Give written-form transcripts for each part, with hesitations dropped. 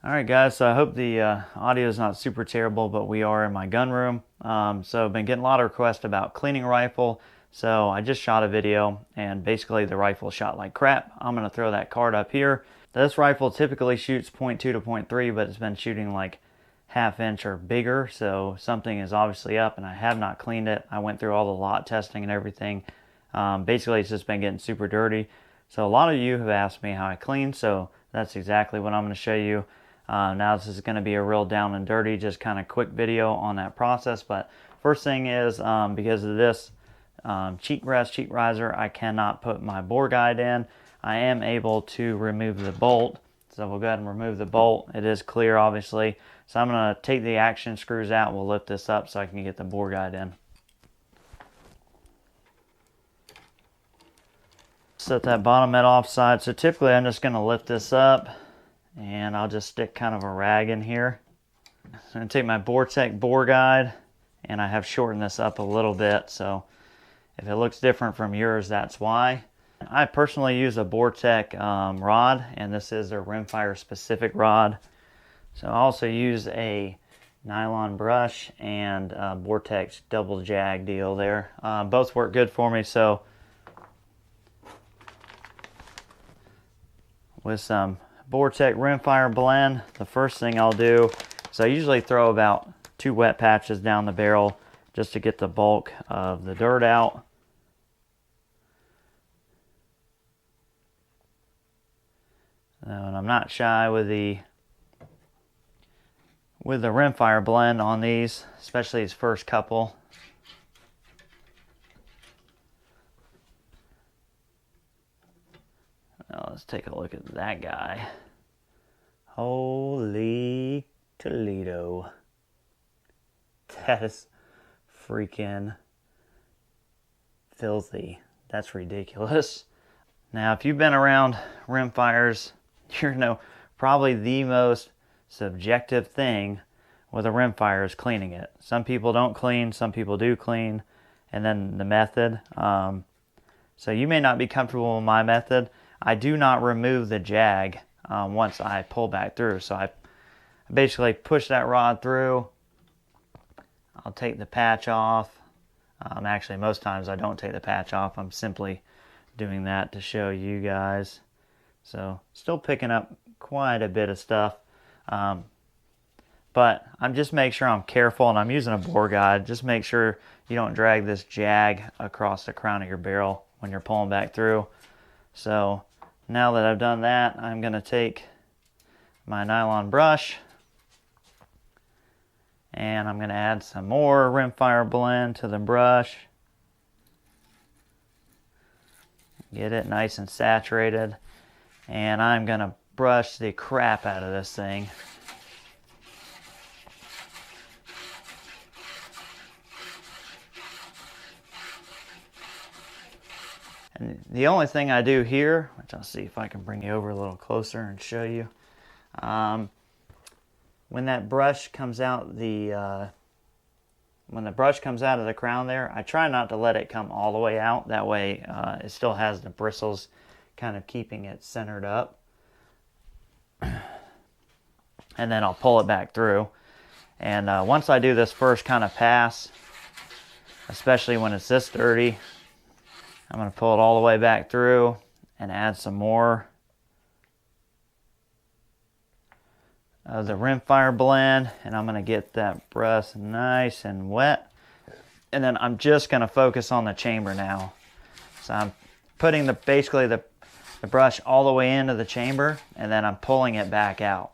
Alright guys, so I hope the audio is not super terrible, but we are in my gun room. So I've been getting a lot of requests about cleaning a rifle, so I just shot a video and basically the rifle shot like crap. I'm going to throw that card up here. This rifle typically shoots .2 to .3, but it's been shooting like half-inch or bigger, so something is obviously up and I have not cleaned it. I went through all the lot testing and everything. Basically it's just been getting super dirty. So a lot of you have asked me how I clean, so that's exactly what I'm going to show you. Now this is going to be a real down and dirty, just kind of quick video on that process. But first thing is, because of this cheek riser, I cannot put my bore guide in. I am able to remove the bolt, so we'll go ahead and remove the bolt. It is clear, obviously. So I'm going to take the action screws out. We'll lift this up so I can get the bore guide in. Set that bottom head offside. So typically I'm just going to lift this up and I'll just stick kind of a rag in here. I'm going to take my Vortec bore guide and I have shortened this up a little bit, so if it looks different from yours, that's why. I personally use a Vortec rod, and this is a Rimfire specific rod. So I also use a nylon brush and a Vortex double jag deal there. Both work good for me, so with some Vortec Rimfire blend, the first thing I'll do is I usually throw about 2 wet patches down the barrel just to get the bulk of the dirt out. And I'm not shy with the Rimfire blend on these, especially these first couple. Now let's take a look at that guy. Holy Toledo. That is freaking filthy. That's ridiculous. Now, if you've been around rimfires, you know probably the most subjective thing with a rimfire is cleaning it. Some people don't clean, some people do clean, and then the method. So you may not be comfortable with my method. I do not remove the jag once I pull back through. So I basically push that rod through. I'll take the patch off. Actually, most times I don't take the patch off. I'm simply doing that to show you guys. So still picking up quite a bit of stuff. But I'm just make sure I'm careful, and I'm using a bore guide. Just make sure you don't drag this jag across the crown of your barrel when you're pulling back through. So now that I've done that, I'm going to take my nylon brush and I'm going to add some more Rimfire blend to the brush. Get it nice and saturated. And I'm going to brush the crap out of this thing. And the only thing I do here, which I'll see if I can bring you over a little closer and show you, when that brush comes out when the brush comes out of the crown there, I try not to let it come all the way out. That way it still has the bristles kind of keeping it centered up. And then I'll pull it back through. And once I do this first kind of pass, especially when it's this dirty, I'm going to pull it all the way back through and add some more of the Rimfire blend, and I'm going to get that brush nice and wet. And then I'm just going to focus on the chamber now. So I'm putting basically the brush all the way into the chamber, and then I'm pulling it back out.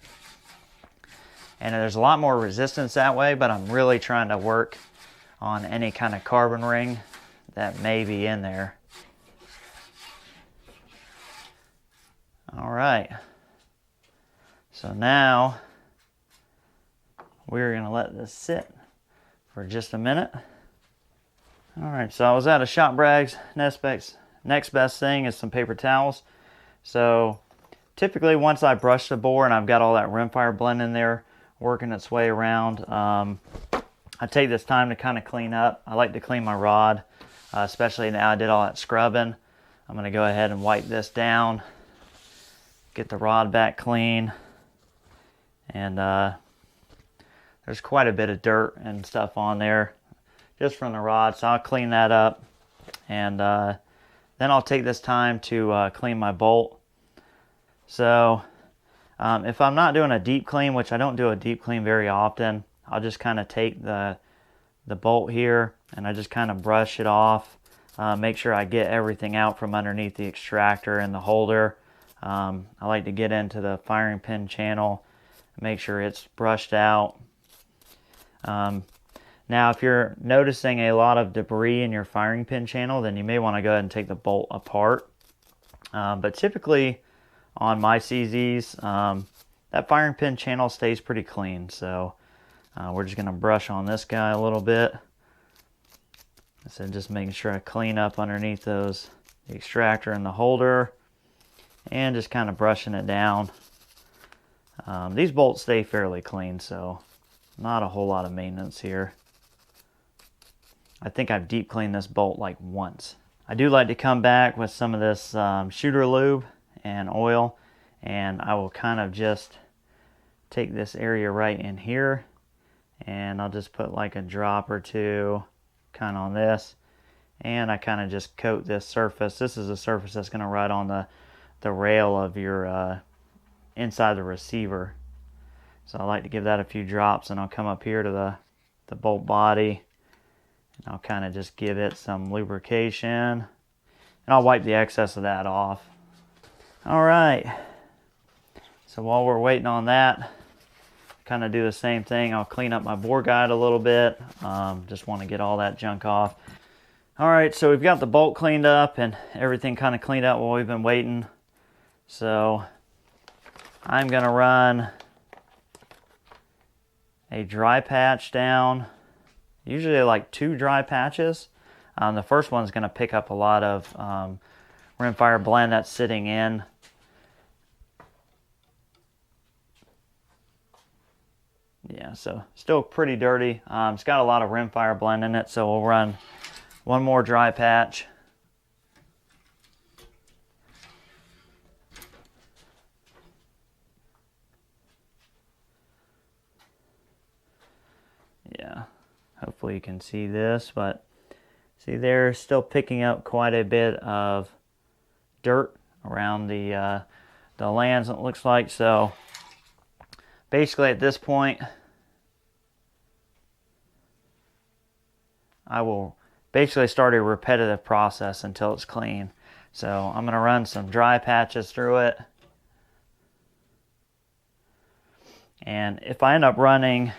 And there's a lot more resistance that way, but I'm really trying to work on any kind of carbon ring that may be in there. All right. So now we're going to let this sit for just a minute. All right, so I was out of shop rags. Next best thing is some paper towels. So typically once I brush the bore and I've got all that Rimfire blend in there working its way around, I take this time to kind of clean up. I like to clean my rod, especially now I did all that scrubbing. I'm going to go ahead and wipe this down, get the rod back clean, And there's quite a bit of dirt and stuff on there just from the rod, so I'll clean that up. And then I'll take this time to clean my bolt. So if I'm not doing a deep clean, which I don't do a deep clean very often, I'll just kind of take the bolt here and I just kind of brush it off. Make sure I get everything out from underneath the extractor and the holder. I like to get into the firing pin channel, make sure it's brushed out. Now if you're noticing a lot of debris in your firing pin channel, then you may want to go ahead and take the bolt apart. But typically on my CZs, that firing pin channel stays pretty clean. So we're just going to brush on this guy a little bit. So just making sure I clean up underneath those, the extractor and the holder, and just kind of brushing it down. These bolts stay fairly clean, so not a whole lot of maintenance here. I think I've deep cleaned this bolt like once. I do like to come back with some of this shooter lube and oil, and I will kind of just take this area right in here, and I'll just put like a drop or two kind of on this, and I kind of just coat this surface. This is a surface that's going to ride on the rail of your inside the receiver. So I like to give that a few drops, and I'll come up here to the bolt body, and I'll kind of just give it some lubrication, and I'll wipe the excess of that off. All right, so while we're waiting on that, kind of do the same thing. I'll clean up my bore guide a little bit. Just want to get all that junk off. All right, so we've got the bolt cleaned up and everything kind of cleaned out while we've been waiting. So I'm going to run a dry patch down, usually like 2 dry patches. The first one's going to pick up a lot of Rimfire blend that's sitting in. Yeah, so still pretty dirty. It's got a lot of Rimfire blend in it, so we'll run one more dry patch. Yeah, hopefully you can see this, but see they're still picking up quite a bit of dirt around the lands, it looks like. So basically at this point, I will basically start a repetitive process until it's clean. So I'm going to run some dry patches through it. And if I end up running,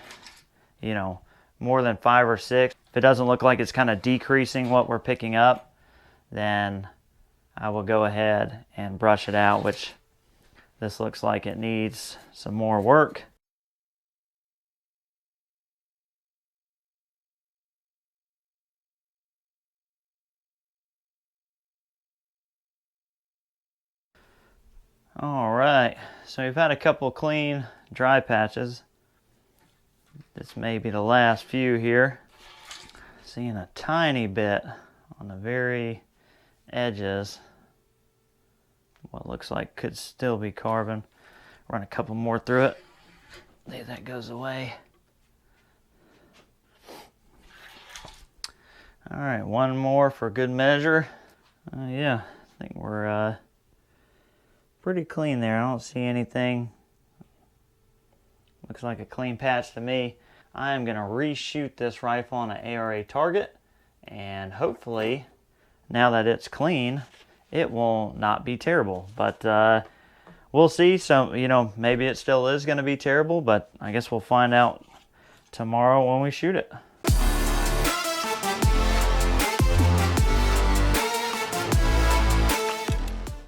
you know, more than 5 or 6, if it doesn't look like it's kind of decreasing what we're picking up, then I will go ahead and brush it out, which this looks like it needs some more work. All right, so we've had a couple clean dry patches. This may be the last few here. Seeing a tiny bit on the very edges. What looks like could still be carbon. Run a couple more through it. See, that goes away. All right, one more for good measure. Yeah, I think we're pretty clean there. I don't see anything. Looks like a clean patch to me. I am going to reshoot this rifle on an ARA target, and hopefully, now that it's clean, it will not be terrible. But we'll see. So, you know, maybe it still is going to be terrible, but I guess we'll find out tomorrow when we shoot it.